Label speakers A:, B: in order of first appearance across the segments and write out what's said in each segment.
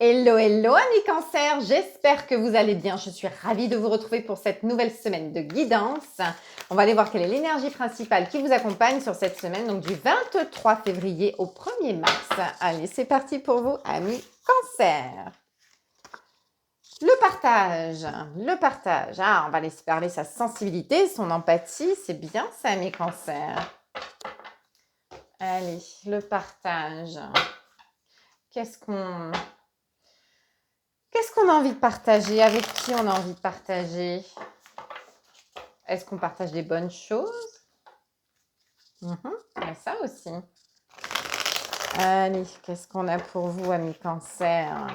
A: Hello, hello amis cancer, j'espère que vous allez bien. Je suis ravie de vous retrouver pour cette nouvelle semaine de guidance. On va aller voir quelle est l'énergie principale qui vous accompagne sur cette semaine, donc du 23 février au 1er mars. Allez, c'est parti pour vous amis cancer. Le partage. Ah, on va laisser parler sa sensibilité, son empathie, c'est bien ça amis cancer. Allez, le partage. Qu'est-ce qu'on a envie de partager? Avec qui on a envie de partager? Est-ce qu'on partage des bonnes choses? Ça aussi. Allez, qu'est-ce qu'on a pour vous, amis cancer?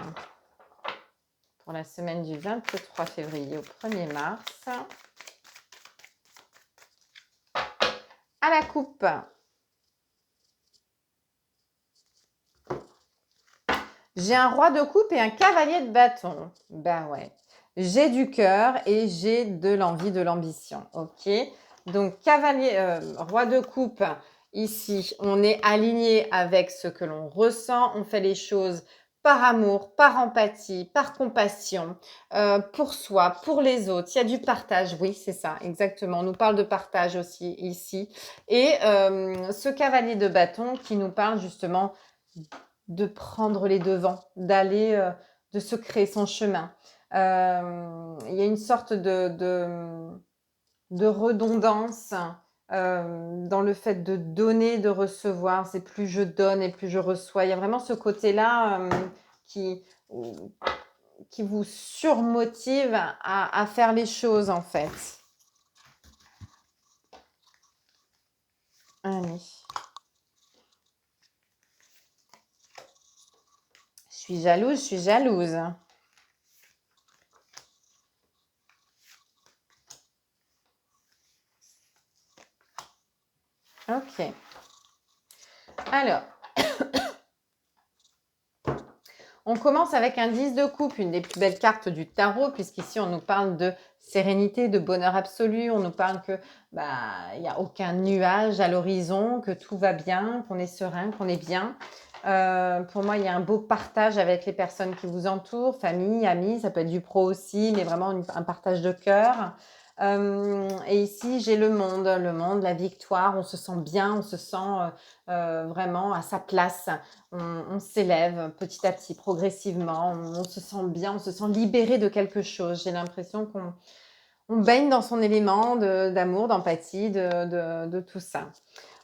A: Pour la semaine du 23 février au 1er mars. À la coupe. J'ai un roi de coupe et un cavalier de bâton. Ben ouais. J'ai du cœur et j'ai de l'envie, de l'ambition. Ok. Donc, roi de coupe, ici, on est aligné avec ce que l'on ressent. On fait les choses par amour, par empathie, par compassion, pour soi, pour les autres. Il y a du partage, oui, c'est ça, exactement. On nous parle de partage aussi ici. Et ce cavalier de bâton qui nous parle justement de prendre les devants, d'aller, de se créer son chemin. Il y a une sorte de redondance dans le fait de donner, de recevoir. C'est plus je donne et plus je reçois. Il y a vraiment ce côté-là qui vous surmotive à faire les choses en fait. Allez. Je suis jalouse. Ok. Alors, on commence avec un 10 de coupe, une des plus belles cartes du tarot, puisqu'ici on nous parle de sérénité, de bonheur absolu. On nous parle que il n'y a aucun nuage à l'horizon, que tout va bien, qu'on est serein, qu'on est bien. Pour moi, il y a un beau partage avec les personnes qui vous entourent, famille, amis, ça peut être du pro aussi, mais vraiment un partage de cœur. Et ici, j'ai le monde, la victoire. On se sent bien, on se sent vraiment à sa place. On s'élève petit à petit, progressivement. On se sent bien, on se sent libéré de quelque chose. J'ai l'impression qu'on baigne dans son élément d'amour, d'empathie, de tout ça.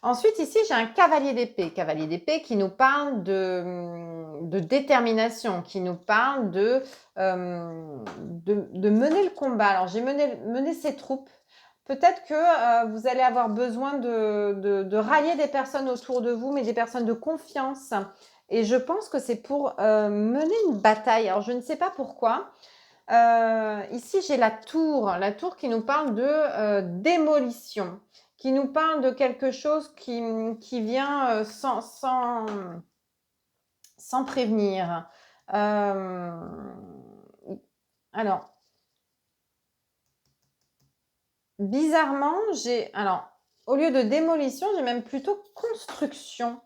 A: Ensuite, ici, j'ai un cavalier d'épée. Cavalier d'épée qui nous parle de détermination, qui nous parle de mener le combat. Alors, j'ai mené ses troupes. Peut-être que vous allez avoir besoin de rallier des personnes autour de vous, mais des personnes de confiance. Et je pense que c'est pour mener une bataille. Alors, je ne sais pas pourquoi. Ici, j'ai la tour qui nous parle de démolition, qui nous parle de quelque chose qui vient sans prévenir. Alors, bizarrement, au lieu de démolition, j'ai même plutôt construction.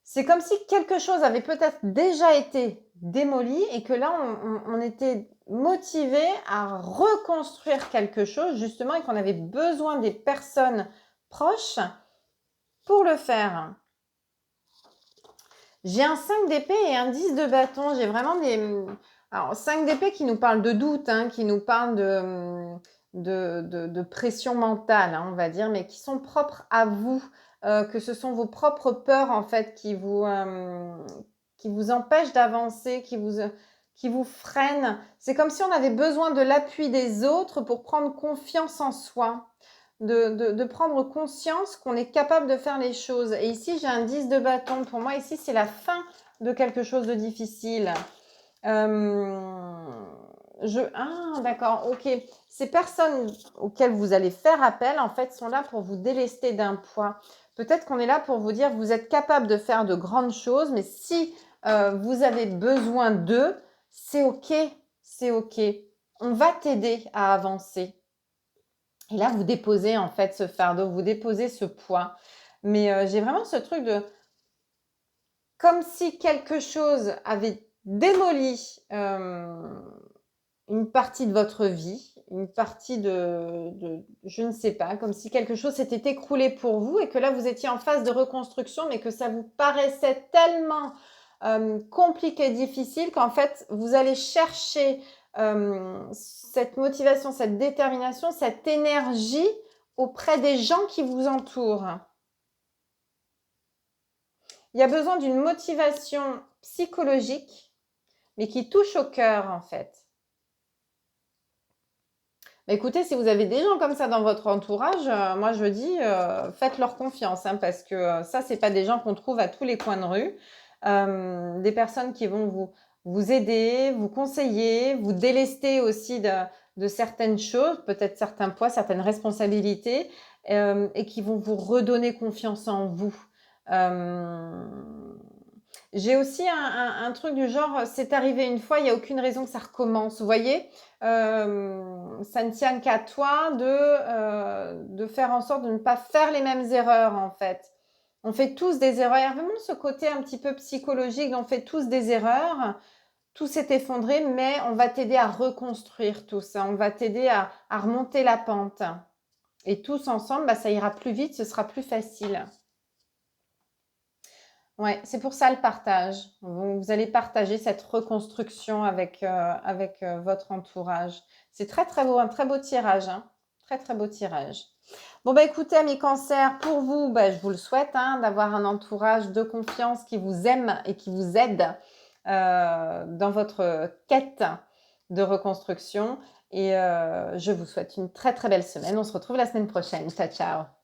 A: C'est comme si quelque chose avait peut-être déjà été démoli et que là, on était motivé à reconstruire quelque chose, justement, et qu'on avait besoin des personnes proches pour le faire. J'ai un 5 d'épée et un 10 de bâton. J'ai vraiment Alors, 5 d'épée qui nous parle de doute, qui nous parle de pression mentale, on va dire, mais qui sont propres à vous. Que ce sont vos propres peurs, en fait, qui vous empêchent d'avancer, qui vous freinent. C'est comme si on avait besoin de l'appui des autres pour prendre confiance en soi. De prendre conscience qu'on est capable de faire les choses. Et ici, j'ai un 10 de bâton. Pour moi, ici, c'est la fin de quelque chose de difficile. D'accord, ok. Ces personnes auxquelles vous allez faire appel, en fait, sont là pour vous délester d'un poids. Peut-être qu'on est là pour vous dire, vous êtes capable de faire de grandes choses, mais si vous avez besoin d'eux, c'est ok, c'est ok. On va t'aider à avancer. Et là, vous déposez en fait ce fardeau, vous déposez ce poids. Mais j'ai vraiment ce truc de comme si quelque chose avait démolit une partie de votre vie, une partie je ne sais pas, comme si quelque chose s'était écroulé pour vous et que là, vous étiez en phase de reconstruction, mais que ça vous paraissait tellement compliqué, difficile, qu'en fait, vous allez chercher cette motivation, cette détermination, cette énergie auprès des gens qui vous entourent. Il y a besoin d'une motivation psychologique, mais qui touche au cœur, en fait. Écoutez, si vous avez des gens comme ça dans votre entourage, moi je dis, faites-leur confiance, hein, parce que ça, c'est pas des gens qu'on trouve à tous les coins de rue. Des personnes qui vont vous aider, vous conseiller, vous délester aussi de certaines choses, peut-être certains poids, certaines responsabilités, et qui vont vous redonner confiance en vous. J'ai aussi un truc du genre, c'est arrivé une fois, il n'y a aucune raison que ça recommence. Vous voyez, ça ne tient qu'à toi de faire en sorte de ne pas faire les mêmes erreurs, en fait. On fait tous des erreurs. Il y a vraiment ce côté un petit peu psychologique, on fait tous des erreurs. Tout s'est effondré, mais on va t'aider à reconstruire tout ça. On va t'aider à remonter la pente. Et tous ensemble, ça ira plus vite, ce sera plus facile. Ouais, c'est pour ça le partage. Vous allez partager cette reconstruction avec votre entourage. C'est très, très beau, un très beau tirage, hein. Très, très beau tirage. Bon, écoutez, amis Cancer, pour vous, je vous le souhaite, hein, d'avoir un entourage de confiance qui vous aime et qui vous aide dans votre quête de reconstruction. Et je vous souhaite une très, très belle semaine. On se retrouve la semaine prochaine. Ciao, ciao.